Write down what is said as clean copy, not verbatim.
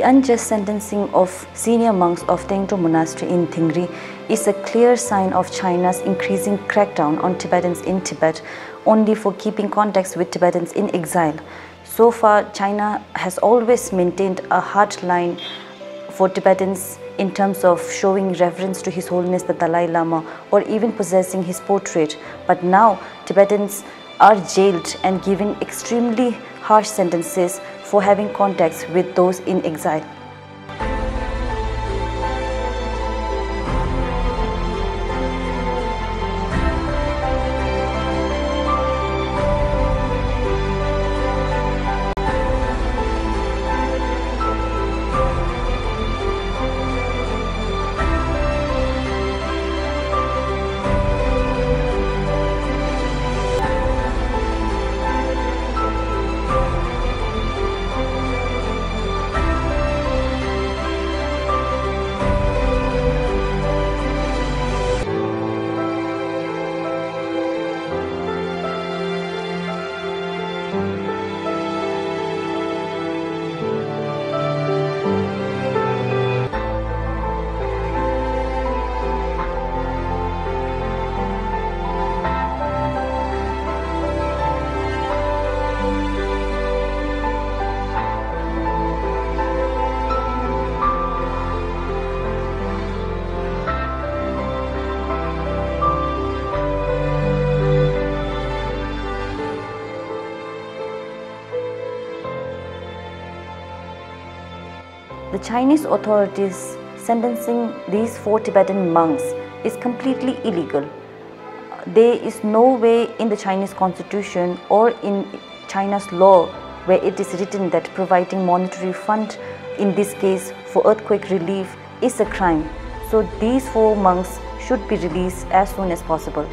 The unjust sentencing of senior monks of Tengdro Monastery in Tengri is a clear sign of China's increasing crackdown on Tibetans in Tibet only for keeping contacts with Tibetans in exile. So far, China has always maintained a hard line for Tibetans in terms of showing reverence to His Holiness the Dalai Lama or even possessing his portrait. But now, Tibetans are jailed and given extremely harsh sentences for having contacts with those in exile. The Chinese authorities sentencing these 4 Tibetan monks is completely illegal. There is no way in the Chinese constitution or in China's law where it is written that providing monetary fund, in this case for earthquake relief, is a crime. So these 4 monks should be released as soon as possible.